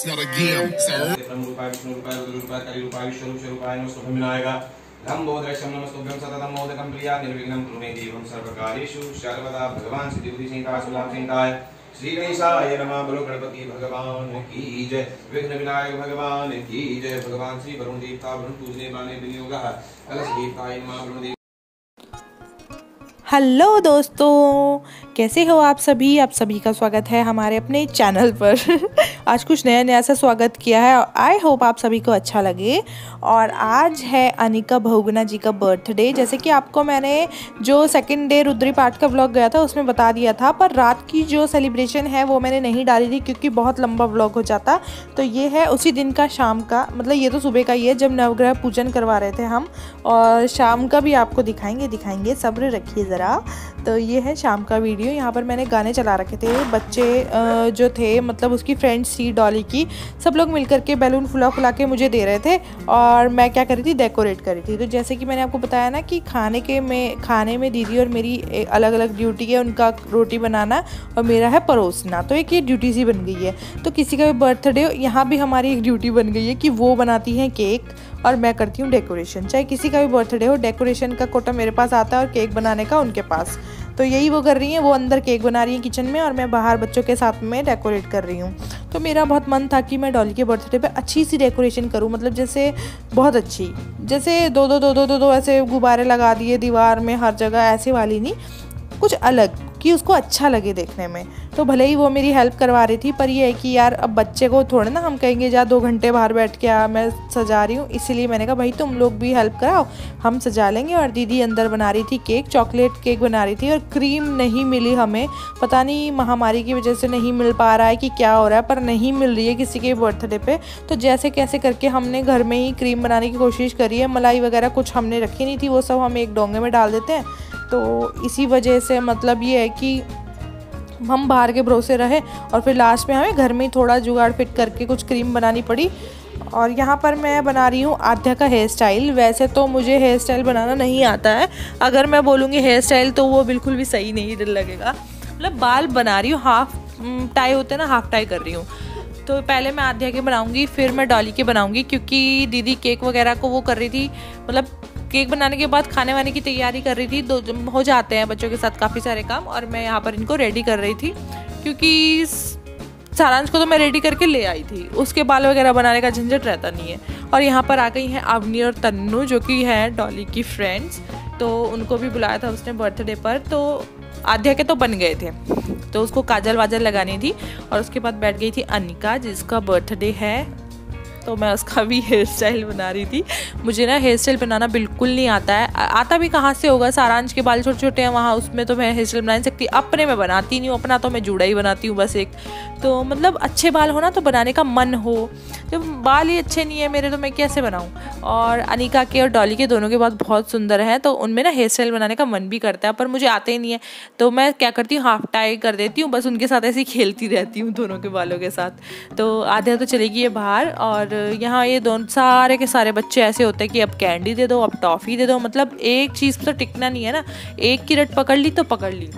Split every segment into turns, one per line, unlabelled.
not a game.
लंबोदरशं नमस्तुभ्यं सततं मोदकं प्रिया निर्विघ्नं कुरु मे देवं सर्वकार्येषु सर्वदा। भगवान सिद्धिबुद्धिसहिताय श्री गणेशाय नमः। बोलो गणपति भगवान की जय। विघ्न विनायक भगवान की जय। भगवान श्री वरुण देवता वरुण पूजने वाले विनियोगः कलश देवताय नमः। वरुण देव।
हेलो दोस्तों, कैसे हो आप सभी का स्वागत है हमारे अपने चैनल पर। आज कुछ नया सा स्वागत किया है। आई होप आप सभी को अच्छा लगे। और आज है अनिका बहुगुणा जी का बर्थडे। जैसे कि आपको मैंने जो सेकंड डे रुद्री पाठ का व्लॉग गया था उसमें बता दिया था, पर रात की जो सेलिब्रेशन है वो मैंने नहीं डाली थी क्योंकि बहुत लंबा व्लॉग हो जाता। तो ये है उसी दिन का शाम का, मतलब ये तो सुबह का ही है जब नवग्रह पूजन करवा रहे थे हम, और शाम का भी आपको दिखाएंगे, सब्र रखिए ज़रा। तो ये है शाम का वीडियो। यहाँ पर मैंने गाने चला रखे थे। बच्चे जो थे, मतलब उसकी फ्रेंड्स थी डॉली की, सब लोग मिलकर के बैलून फुला के मुझे दे रहे थे और मैं क्या कर रही थी, डेकोरेट कर रही थी। तो जैसे कि मैंने आपको बताया ना कि खाने में दीदी और मेरी अलग अलग ड्यूटी है। उनका रोटी बनाना और मेरा है परोसना। तो एक ये ड्यूटी सी बन गई है। तो किसी का भी बर्थडे हो, यहाँ भी हमारी एक ड्यूटी बन गई है कि वो बनाती हैं केक और मैं करती हूँ डेकोरेशन। चाहे किसी का भी बर्थडे हो, डेकोरेशन का कोटा मेरे पास आता है और केक बनाने का उनके पास। तो यही वो कर रही हैं, वो अंदर केक बना रही हैं किचन में और मैं बाहर बच्चों के साथ में डेकोरेट कर रही हूँ। तो मेरा बहुत मन था कि मैं डॉली के बर्थडे पे अच्छी सी डेकोरेशन करूँ, मतलब जैसे बहुत अच्छी, जैसे दो ऐसे गुब्बारे लगा दिए दीवार में हर जगह, ऐसे वाली नहीं, कुछ अलग कि उसको अच्छा लगे देखने में। तो भले ही वो मेरी हेल्प करवा रही थी, पर ये है कि यार अब बच्चे को थोड़े ना हम कहेंगे जा 2 घंटे बाहर बैठ के आ, मैं सजा रही हूँ। इसीलिए मैंने कहा भाई तुम लोग भी हेल्प कराओ, हम सजा लेंगे। और दीदी अंदर बना रही थी केक, चॉकलेट केक बना रही थी और क्रीम नहीं मिली हमें। पता नहीं महामारी की वजह से नहीं मिल पा रहा है कि क्या हो रहा है, पर नहीं मिल रही है किसी के बर्थडे पे। तो जैसे कैसे करके हमने घर में ही क्रीम बनाने की कोशिश करी है। मलाई वगैरह कुछ हमने रखी नहीं थी, वो सब हम एक डोंगे में डाल देते हैं। तो इसी वजह से मतलब ये है कि हम बाहर के भरोसे रहे और फिर लास्ट में हमें घर में ही थोड़ा जुगाड़ फिट करके कुछ क्रीम बनानी पड़ी। और यहाँ पर मैं बना रही हूँ आध्या का हेयर स्टाइल। वैसे तो मुझे हेयर स्टाइल बनाना नहीं आता है, अगर मैं बोलूँगी हेयर स्टाइल तो वो बिल्कुल भी सही नहीं लगेगा। मतलब बाल बना रही हूँ, हाफ टाई होते हैं ना, हाफ टाई कर रही हूँ। तो पहले मैं आध्या के बनाऊँगी, फिर मैं डॉली के बनाऊँगी, क्योंकि दीदी केक वगैरह को वो कर रही थी। मतलब केक बनाने के बाद खाने वाने की तैयारी कर रही थी। हो जाते हैं बच्चों के साथ काफ़ी सारे काम, और मैं यहाँ पर इनको रेडी कर रही थी क्योंकि सारांश को तो मैं रेडी करके ले आई थी, उसके बाल वगैरह बनाने का झंझट रहता नहीं है। और यहाँ पर आ गई हैं अवनी और तन्नू, जो कि हैं डॉली की फ्रेंड्स। तो उनको भी बुलाया था उसने बर्थडे पर। तो आध्या के तो बन गए थे, तो उसको काजल वाजल लगानी थी। और उसके बाद बैठ गई थी अनिका, जिसका बर्थडे है। तो मैं उसका भी हेयर स्टाइल बना रही थी। मुझे ना हेयर स्टाइल बनाना बिल्कुल नहीं आता है, आता भी कहाँ से होगा। सारांश के बाल छोटे छोटे हैं, वहाँ उसमें तो मैं हेयर स्टाइल बना नहीं सकती। अपने में बनाती नहीं हूँ, अपना तो मैं जूड़ा ही बनाती हूँ बस एक। तो मतलब अच्छे बाल हो ना तो बनाने का मन हो, जब बाल ही अच्छे नहीं है मेरे तो मैं कैसे बनाऊँ। और अनिका के और डॉली के दोनों के बाल बहुत सुंदर हैं, तो उनमें ना हेयर स्टाइल बनाने का मन भी करता है, पर मुझे आते ही नहीं है। तो मैं क्या करती हूँ, हाफ टाई कर देती हूँ, बस उनके साथ ऐसे ही खेलती रहती हूँ दोनों के बालों के साथ। तो आध्या तो चलेगी ये बाहर, और यहाँ ये दोनों सारे के सारे बच्चे ऐसे होते हैं कि अब कैंडी दे दो, अब टॉफ़ी दे दो। मतलब एक चीज़ तो टिकना नहीं है ना, एक की रट पकड़ ली तो पकड़ ली।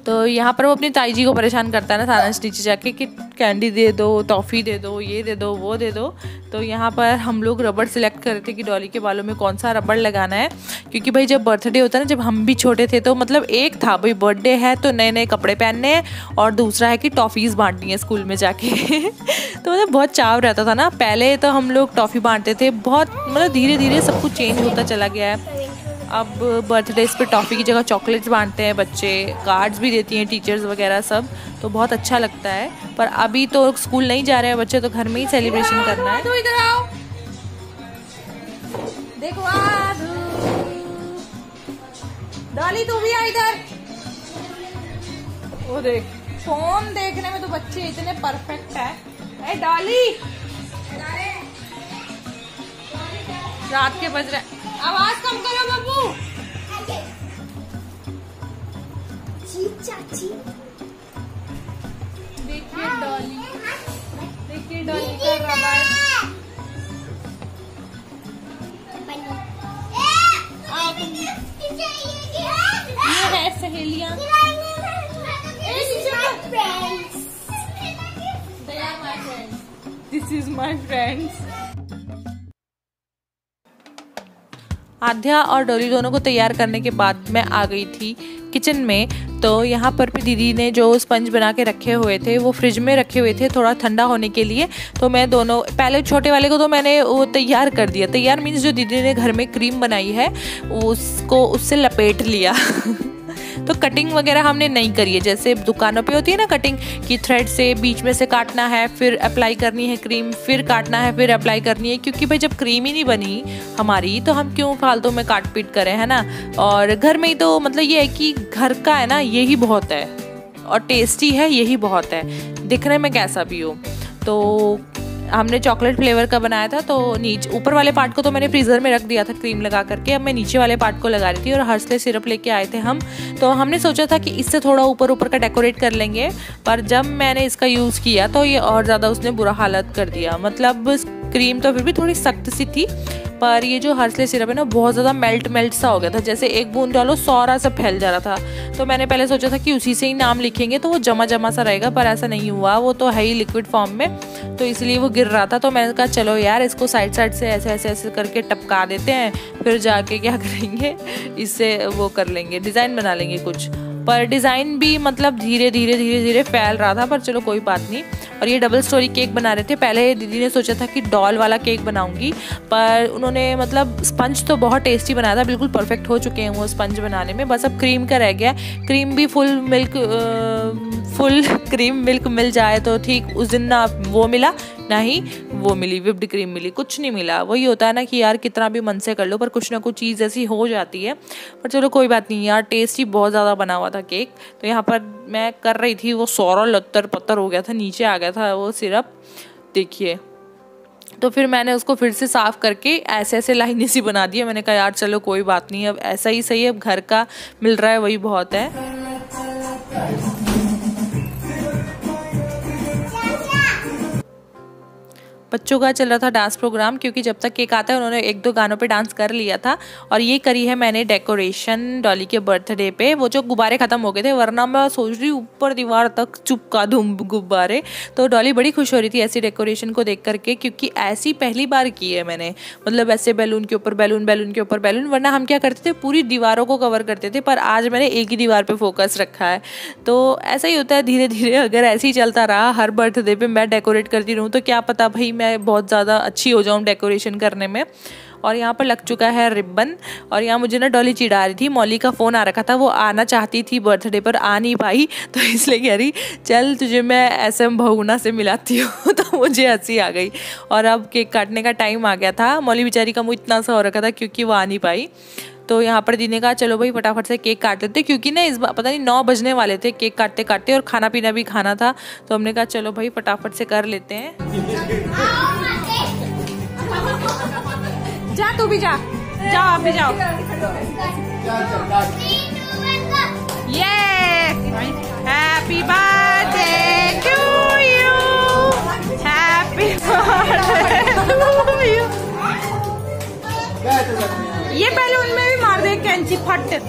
तो यहाँ पर वो अपनी ताई जी को परेशान करता है ना सारांश नीचे जाके कि कैंडी दे दो, टॉफ़ी दे दो, ये दे दो, वो दे दो। तो यहाँ पर हम लोग रबड़ सिलेक्ट कर रहे थे कि डॉली के बालों में कौन सा रबड़ लगाना है, क्योंकि भाई जब बर्थडे होता है ना, जब हम भी छोटे थे तो मतलब एक था भाई बर्थडे है तो नए नए कपड़े पहनने हैं, और दूसरा है कि टॉफ़ीज़ बांटनी है स्कूल में जाके। तो मतलब बहुत चाव रहता था ना। पहले तो हम लोग टॉफ़ी बांटते थे, बहुत मतलब धीरे धीरे सब कुछ चेंज होता चला गया है। अब बर्थडेज पे टॉफ़ी की जगह चॉकलेट्स बांटते हैं बच्चे, कार्ड्स भी देती हैं टीचर्स वगैरह सब, तो बहुत अच्छा लगता है। पर अभी तो स्कूल नहीं जा रहे हैं बच्चे, तो घर में ही सेलिब्रेशन करना है। तो इधर आओ, देखो डॉली तू भी आ इधर। वो देख, फोन देखने में तो बच्चे इतने परफेक्ट है। ए डॉली, रात के बज रहे, आवाज कम करो बाबू। देखिए डॉली, देखिए डॉली का रबड़। ये है सहेलियां। They are my friends. This is my friends. आध्या और डॉली दोनों को तैयार करने के बाद मैं आ गई थी किचन में। तो यहाँ पर भी दीदी ने जो स्पंज बना के रखे हुए थे वो फ्रिज में रखे हुए थे थोड़ा ठंडा होने के लिए। तो मैं दोनों पहले छोटे वाले को तो मैंने वो तैयार कर दिया। तैयार मीन्स जो दीदी ने घर में क्रीम बनाई है उसको उससे लपेट लिया। तो कटिंग वगैरह हमने नहीं करी है, जैसे दुकानों पे होती है ना कटिंग कि थ्रेड से बीच में से काटना है, फिर अप्लाई करनी है क्रीम, फिर काटना है, फिर अप्लाई करनी है। क्योंकि भाई जब क्रीम ही नहीं बनी हमारी तो हम क्यों फालतू में काट पीट करें, है ना। और घर में ही तो मतलब ये है कि घर का है ना, यही बहुत है और टेस्टी है, यही बहुत है, दिखने में कैसा भी हो। तो हमने चॉकलेट फ्लेवर का बनाया था। तो नीचे ऊपर वाले पार्ट को तो मैंने फ्रीज़र में रख दिया था क्रीम लगा करके। अब मैं नीचे वाले पार्ट को लगा रही थी और हर्षले सिरप लेके आए थे हम। तो हमने सोचा था कि इससे थोड़ा ऊपर ऊपर का डेकोरेट कर लेंगे, पर जब मैंने इसका यूज़ किया तो ये और ज़्यादा उसने बुरा हालत कर दिया। मतलब क्रीम तो फिर भी थोड़ी सख्त सी थी, पर ये जो हर्षले सिरप है ना बहुत ज़्यादा मेल्ट सा हो गया था, जैसे एक बूंद डालो सारा सा फैल जा रहा था। तो मैंने पहले सोचा था कि उसी से ही नाम लिखेंगे तो वो जमा सा रहेगा, पर ऐसा नहीं हुआ, वो तो है ही लिक्विड फॉर्म में, तो इसलिए वो गिर रहा था। तो मैंने कहा चलो यार इसको साइड से ऐसे करके टपका देते हैं, फिर जाके क्या करेंगे इससे वो कर लेंगे, डिज़ाइन बना लेंगे कुछ। पर डिज़ाइन भी मतलब धीरे धीरे फैल रहा था, पर चलो कोई बात नहीं। और ये डबल स्टोरी केक बना रहे थे। पहले दीदी ने सोचा था कि डॉल वाला केक बनाऊंगी, पर उन्होंने मतलब स्पंज तो बहुत टेस्टी बनाया था, बिल्कुल परफेक्ट हो चुके हैं वो स्पंज बनाने में, बस अब क्रीम का रह गया। क्रीम भी फुल क्रीम मिल्क मिल जाए तो ठीक। उस दिन ना वो मिला ना ही वो मिली, विप्ड क्रीम मिली, कुछ नहीं मिला। वही होता है ना कि यार कितना भी मन से कर लो पर कुछ ना कुछ चीज़ ऐसी हो जाती है। पर चलो कोई बात नहीं यार, टेस्टी बहुत ज़्यादा बना हुआ था केक। तो यहाँ पर मैं कर रही थी, वो सारा लत्तर पत्तर हो गया था, नीचे आ गया था वो सिरप, देखिए। तो फिर मैंने उसको फिर से साफ़ करके ऐसे लाइनें सी बना दी। मैंने कहा यार चलो कोई बात नहीं, अब ऐसा ही सही है, अब घर का मिल रहा है वही बहुत है। बच्चों का चल रहा था डांस प्रोग्राम, क्योंकि जब तक केक आता है उन्होंने 1-2 गानों पे डांस कर लिया था। और ये करी है मैंने डेकोरेशन डॉली के बर्थडे पे। वो जो गुब्बारे ख़त्म हो गए थे, वरना मैं सोच रही ऊपर दीवार तक चिपका दूँ गुब्बारे। तो डॉली बड़ी खुश हो रही थी ऐसी डेकोरेशन को देख करके, क्योंकि ऐसी पहली बार की है मैंने। मतलब ऐसे बैलून के ऊपर बैलून, बैलून के ऊपर बैलून, वरना हम क्या करते थे पूरी दीवारों को कवर करते थे, पर आज मैंने एक ही दीवार पर फोकस रखा है। तो ऐसा ही होता है धीरे धीरे, अगर ऐसे ही चलता रहा हर बर्थडे पे मैं डेकोरेट करती रहूँ तो क्या पता भाई मैं बहुत ज़्यादा अच्छी हो जाऊँ डेकोरेशन करने में। और यहाँ पर लग चुका है रिबन। और यहाँ मुझे ना डॉली चिढ़ा रही थी, मौली का फ़ोन आ रखा था, वो आना चाहती थी बर्थडे पर, आ नहीं पाई, तो इसलिए कह रही चल तुझे मैं SM भगुना से मिलाती हूँ। तो मुझे हंसी आ गई। और अब केक काटने का टाइम आ गया था। मौली बेचारी का मुँह इतना सा हो रखा था क्योंकि वो आ नहीं पाई। तो यहाँ पर दीदी ने कहा चलो भाई फटाफट से केक काट लेते, क्योंकि ना इस बार पता नहीं 9 बजने वाले थे केक काटते काटते, और खाना पीना भी खाना था। तो हमने कहा चलो भाई फटाफट से कर लेते हैं। जा तू भी जा, जाओ आप भी जाओ। ये happy birthday to you, happy birthday to you. ये बैलून में भी मार दे कैंची, फट।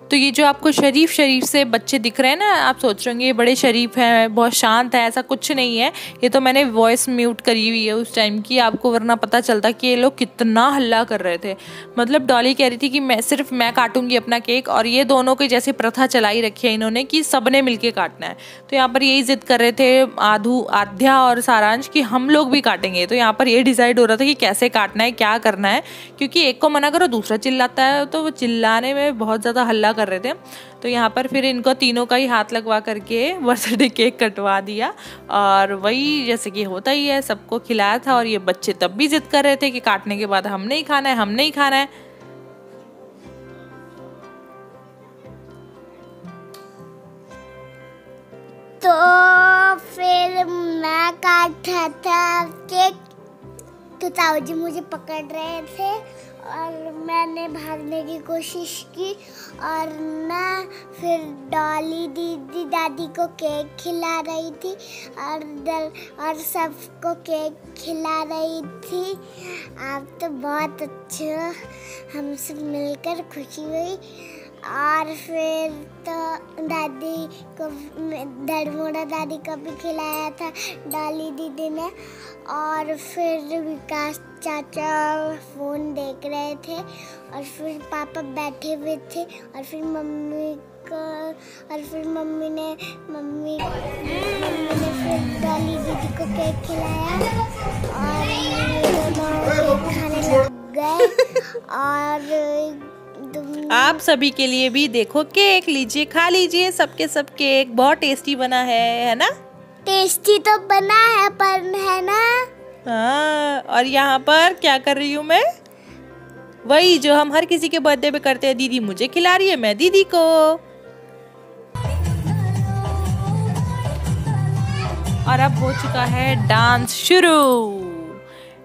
तो ये जो आपको शरीफ से बच्चे दिख रहे हैं ना, आप सोच रहे होंगे ये बड़े शरीफ हैं, बहुत शांत है, ऐसा कुछ नहीं है। ये तो मैंने वॉइस म्यूट करी हुई है उस टाइम की, आपको वरना पता चलता कि ये लोग कितना हल्ला कर रहे थे। मतलब डॉली कह रही थी कि मैं काटूंगी अपना केक, और ये दोनों की जैसे प्रथा चलाई रखी है इन्होंने कि सबने मिलके काटना है। तो यहाँ पर यही जिद कर रहे थे आध्या और सारांश कि हम लोग भी काटेंगे। तो यहाँ पर ये डिसाइड हो रहा था कि कैसे काटना है, क्या करना है, क्योंकि एक को मना करो दूसरा चिल्लाता है, तो वो चिल्लाने में बहुत ज़्यादा हल्ला कर रहे थे। तो यहाँ पर फिर इनको तीनों का ही हाथ लगवा करके बर्थडे केक कटवा दिया, और वही जैसे कि होता ही है सबको खिलाया था। और ये बच्चे तब भी जिद कर रहे थे कि काटने के बाद हमने ही खाना है, हमने ही खाना है।
तो फिर मैं काटा था केक, तो ताऊ जी मुझे पकड़ रहे थे और मैंने भागने की कोशिश की, और मैं फिर डॉली दीदी दादी को केक खिला रही थी और सबको केक खिला रही थी। आप तो बहुत अच्छे हो, हम सब मिलकर खुशी हुई। और फिर तो दादी को धड़मोड़ा दादी को भी खिलाया था डॉली दीदी ने। और फिर विकास चाचा फ़ोन देख रहे थे और फिर पापा बैठे हुए थे और फिर मम्मी ने फिर डॉली दीदी को केक खिलाया और केक खाने लग गए। और
आप सभी के लिए भी देखो केक, लीजिए, खा लीजिए, सबके सब केक बहुत टेस्टी बना है ना?
टेस्टी तो बना है पर है ना।
हाँ, और यहाँ पर क्या कर रही हूँ मैं? वही जो हम हर किसी के बर्थडे पे करते हैं, दीदी मुझे खिला रही है, मैं दीदी को। और अब हो चुका है डांस शुरू।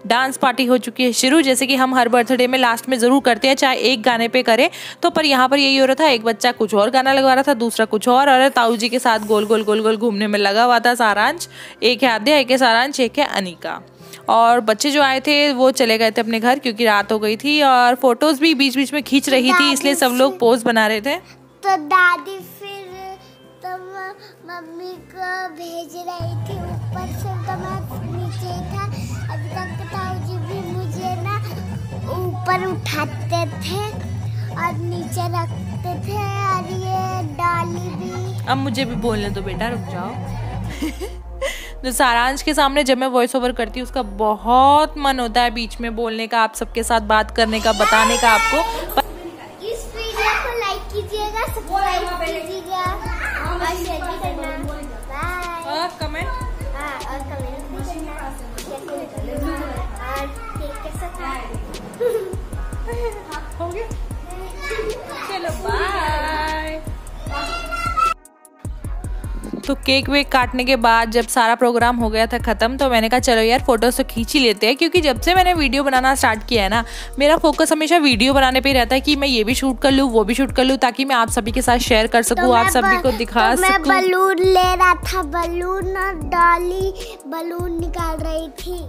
डांस पार्टी हो चुकी है शुरू, जैसे कि हम हर बर्थडे में लास्ट में ज़रूर करते हैं, चाहे एक गाने पे करें तो। पर यहाँ पर यही हो रहा था, एक बच्चा कुछ और गाना लगवा रहा था, दूसरा कुछ और ताऊ जी के साथ गोल गोल गोल गोल घूमने में लगा हुआ था सारांश। एक है आद्या, एक है सारांश, एक है अनिका। और बच्चे जो आए थे वो चले गए थे अपने घर क्योंकि रात हो गई थी। और फोटोज भी बीच बीच में खींच रही थी, इसलिए सब लोग पोज बना रहे थे।
तो दादी फिर तो मम्मी को भेज रही थी ऊपर से, तो मैं नीचे था। अभी तक ताऊ जी भी मुझे ना ऊपर उठाते थे और नीचे रखते थे। और ये डॉली भी।
अब मुझे भी बोलने दो बेटा, रुक जाओ। तो सारांश के सामने जब मैं वॉइस ओवर करती हूँ उसका बहुत मन होता है बीच में बोलने का, आप सबके साथ बात करने का, बताने का आपको।
इस वीडियो को लाइक कीजिएगा, सब्सक्राइब कीजिएगा और शेयर भी करना। बाय।
और कमेंट
और कमेंट भी करना। और केक के साथ
हो गया, चलो बाय। तो केक वेक काटने के बाद जब सारा प्रोग्राम हो गया था ख़त्म, तो मैंने कहा चलो यार फोटोज तो खींच ही लेते हैं, क्योंकि जब से मैंने वीडियो बनाना स्टार्ट किया है ना, मेरा फोकस हमेशा वीडियो बनाने पे ही रहता है कि मैं ये भी शूट कर लूँ, वो भी शूट कर लूँ, ताकि मैं आप सभी के साथ शेयर कर सकूँ, तो आप सभी को दिखा सकूँ।
मैं बलून ले रहा था, बलून और डॉली बलून निकाल रही थी।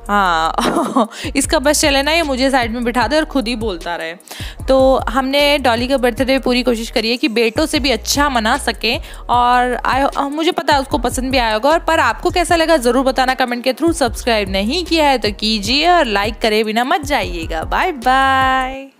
हाँ इसका बस चले ना, ये मुझे साइड में बिठा दे और खुद ही बोलता रहे। तो हमने डॉली का बर्थडे पूरी कोशिश करी है कि बेटों से भी अच्छा मना सकें, और मुझे पता है उसको पसंद भी आया होगा। और पर आपको कैसा लगा ज़रूर बताना कमेंट के थ्रू। सब्सक्राइब नहीं किया है तो कीजिए और लाइक करे बिना मत जाइएगा। Bye bye.